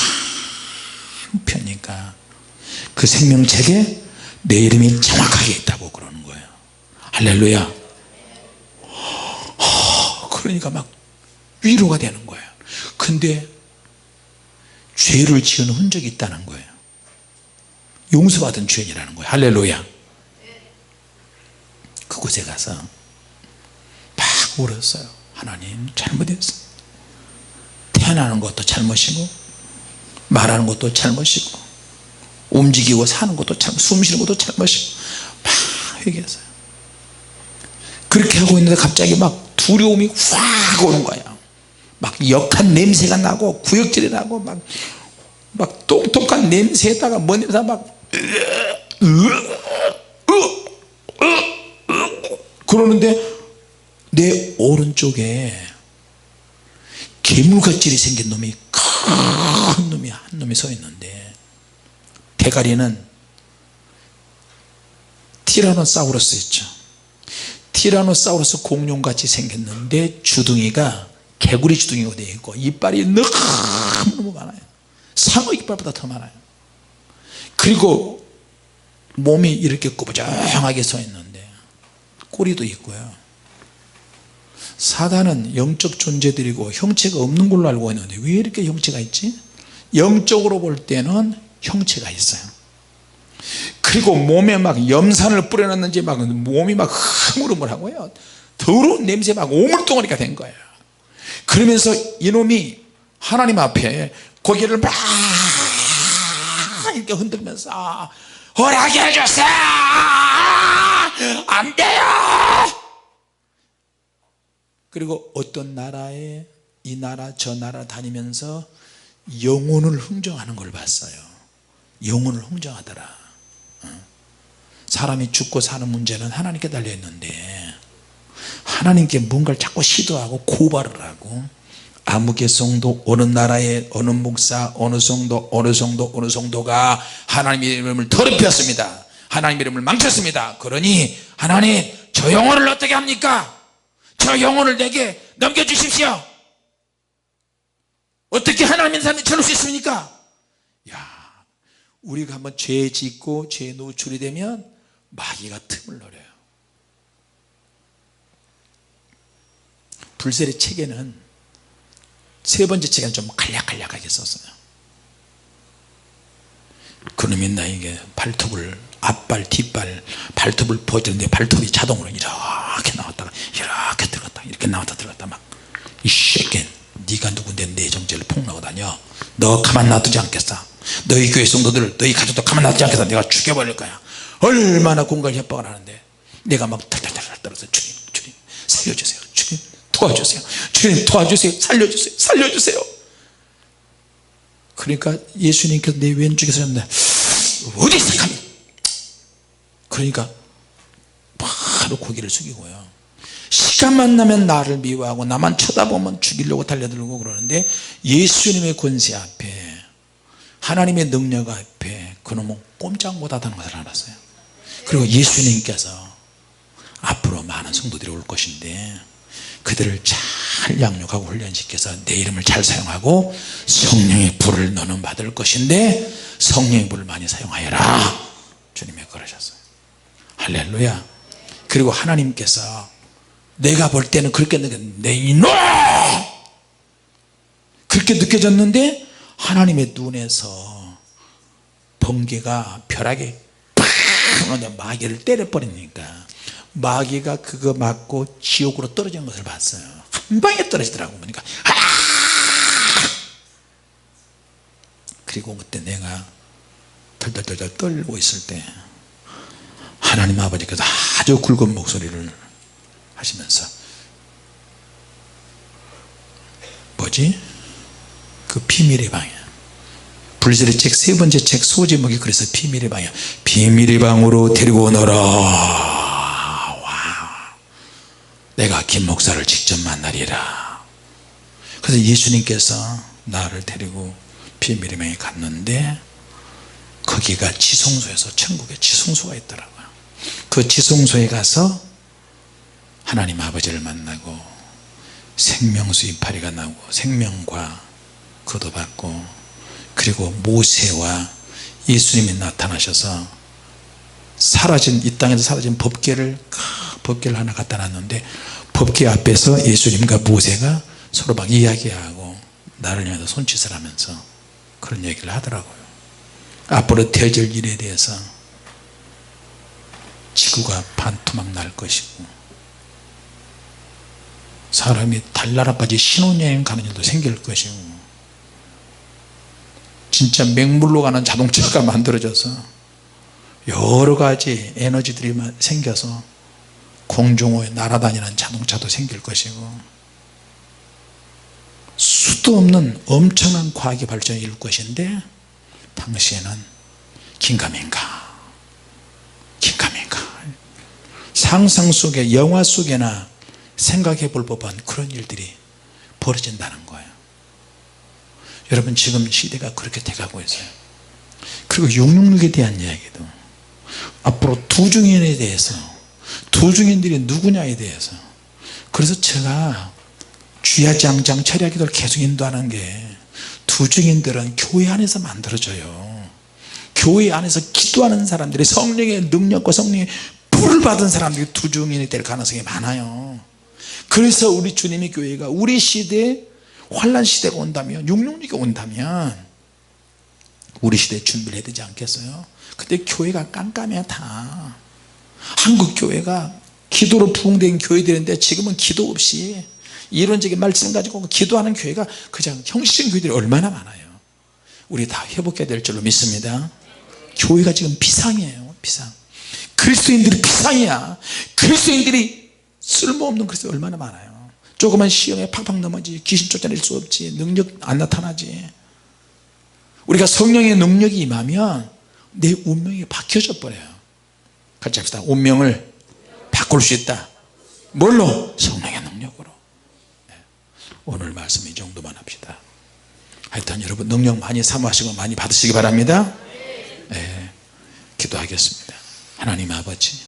[SPEAKER 1] 펴니까 그 생명책에 내 이름이 정확하게 있다고 그러는 거예요. 할렐루야. 그러니까 막 위로가 되는 거예요. 근데 죄를 지은 흔적이 있다는 거예요. 용서받은 죄인이라는 거예요. 할렐루야. 그곳에 가서 막 울었어요. 하나님, 잘못했어요. 태어나는 것도 잘못이고 말하는 것도 잘못이고 움직이고 사는 것도 잘못, 숨 쉬는 것도 잘못이고 막 회개했어요. 그렇게 하고 있는데 갑자기 막 두려움이 확 오는 거예요. 막 역한 냄새가 나고 구역질이 나고 막 똑똑한 냄새에다가 뭔 냄새가 막 그러는데 내 오른쪽에 괴물같이 생긴 놈이, 큰 놈이 한 놈이 서 있는데 대가리는 티라노사우루스 있죠. 티라노사우루스 공룡같이 생겼는데 주둥이가 개구리 주둥이가 되어 있고 이빨이 너무 많아요. 상어 이빨보다 더 많아요. 그리고 몸이 이렇게 꾸부정하게 서 있는데 꼬리도 있고요. 사단은 영적 존재들이고 형체가 없는 걸로 알고 있는데 왜 이렇게 형체가 있지? 영적으로 볼 때는 형체가 있어요. 그리고 몸에 막 염산을 뿌려놨는지 막 몸이 막 흐물흐물하고요, 더러운 냄새 막 오물덩어리가 된 거예요. 그러면서 이놈이 하나님 앞에 고개를 막 이렇게 흔들면서 허락해 주세요, 안 돼요. 그리고 어떤 나라에 이 나라 저 나라 다니면서 영혼을 흥정하는 걸 봤어요. 영혼을 흥정하더라. 사람이 죽고 사는 문제는 하나님께 달려있는데 하나님께 뭔가를 자꾸 시도하고 고발을 하고 아무개성도 어느 나라의 어느 목사 어느 성도가 하나님의 이름을 더럽혔습니다. 하나님의 이름을 망쳤습니다. 그러니 하나님, 저 영혼을 어떻게 합니까? 저 영혼을 내게 넘겨주십시오. 어떻게 하나님의 삶을 채울 수 있습니까? 야, 우리가 한번 죄 짓고 죄 노출이 되면 마귀가 틈을 노려요. 불셀의 책에는 세 번째 책에는 좀 간략간략하게 썼어요. 그놈이 나에게 발톱을 앞발 뒷발 발톱을 보여주는데 발톱이 자동으로 이렇게 나왔다가 이렇게 들어갔다 이렇게 나왔다 들어갔다 막 이 새끼 네가 누군데 내 정체를 폭로하고 다녀. 너 가만 놔두지 않겠어. 너희 교회 성도들 너희 가족도 가만 놔두지 않겠어. 내가 죽여버릴 거야. 얼마나 공갈 협박을 하는데 내가 막 털털털 떨어서 주님 주님 살려주세요. 주님 도와주세요. 주님 도와주세요. 살려주세요. 살려주세요. 그러니까 예수님께서 내 왼쪽에 서셨는데 어디서 감히, 그러니까 바로 고개를 숙이고요. 시간만 나면 나를 미워하고 나만 쳐다보면 죽이려고 달려들고 그러는데 예수님의 권세 앞에 하나님의 능력 앞에 그놈은 꼼짝 못하다는 것을 알았어요. 그리고 예수님께서 앞으로 많은 성도들이 올 것인데 그들을 잘 양육하고 훈련시켜서 내 이름을 잘 사용하고 성령의 불을 너는 받을 것인데 성령의 불을 많이 사용하여라 주님이 그러셨어요. 할렐루야. 그리고 하나님께서 내가 볼 때는 그렇게 느꼈는데 이놈 그렇게 느껴졌는데 하나님의 눈에서 번개가 벼락에 팍 마귀를 때려버리니까 마귀가 그거 맞고 지옥으로 떨어지는 것을 봤어요. 한 방에 떨어지더라고. 보니까 그리고 그때 내가 덜덜덜 떨고 있을 때 하나님 아버지께서 아주 굵은 목소리를 하시면서 뭐지? 그 비밀의 방이야. 불셀의 책 세 번째 책 소제목이 그래서 비밀의 방이야. 비밀의 방으로 데리고 오너라. 와. 내가 김 목사를 직접 만나리라. 그래서 예수님께서 나를 데리고 비밀의 방에 갔는데 거기가 지성소에서 천국에 지성소가 있더라고요. 그 지성소에 가서 하나님 아버지를 만나고 생명수 이파리가 나오고 생명과 그도 받고 그리고 모세와 예수님이 나타나셔서 사라진 이 땅에서 사라진 법궤를 하나 갖다 놨는데 법궤 앞에서 예수님과 모세가 서로 막 이야기하고 나를 향해서 손짓을 하면서 그런 얘기를 하더라고요. 앞으로 되어질 일에 대해서 지구가 반토막 날 것이고 사람이 달나라까지 신혼여행 가는 일도 생길 것이고 진짜 맹물로 가는 자동차가 만들어져서 여러가지 에너지들이 생겨서 공중에 날아다니는 자동차도 생길 것이고 수도 없는 엄청난 과학의 발전이 이룰 것인데 당시에는 긴가민가 상상 속에 영화 속에나 생각해 볼 법한 그런 일들이 벌어진다는 거예요. 여러분 지금 시대가 그렇게 돼가고 있어요. 그리고 666에 대한 이야기도 앞으로 두중인에 대해서 두중인들이 누구냐에 대해서 그래서 제가 주야장장 철야기도를 계속 인도하는 게 두중인들은 교회 안에서 만들어져요. 교회 안에서 기도하는 사람들이 성령의 능력과 성령의 불을 받은 사람들이 두중인이 될 가능성이 많아요. 그래서 우리 주님의 교회가 우리 시대에 환난 시대가 온다면 666이 온다면 우리 시대에 준비를 해야 되지 않겠어요? 근데 교회가 깜깜해 다. 한국 교회가 기도로 부흥된 교회들인데 지금은 기도 없이 이론적인 말씀 가지고 기도하는 교회가 그냥 형식적인 교회들이 얼마나 많아요. 우리 다 회복해야 될 줄로 믿습니다. 교회가 지금 비상이에요. 비상. 그리스도인들이 비상이야. 그리스도인들이 쓸모없는 그리스도 얼마나 많아요. 조그만 시험에 팍팍 넘어지 귀신 쫓아낼 수 없지 능력 안 나타나지. 우리가 성령의 능력이 임하면 내 운명이 바뀌어져 버려요. 같이 합시다. 운명을 바꿀 수 있다. 뭘로? 성령의 능력으로. 오늘 말씀 이 정도만 합시다. 하여튼 여러분 능력 많이 사모하시고 많이 받으시기 바랍니다. 기도하겠습니다. 하나님 아버지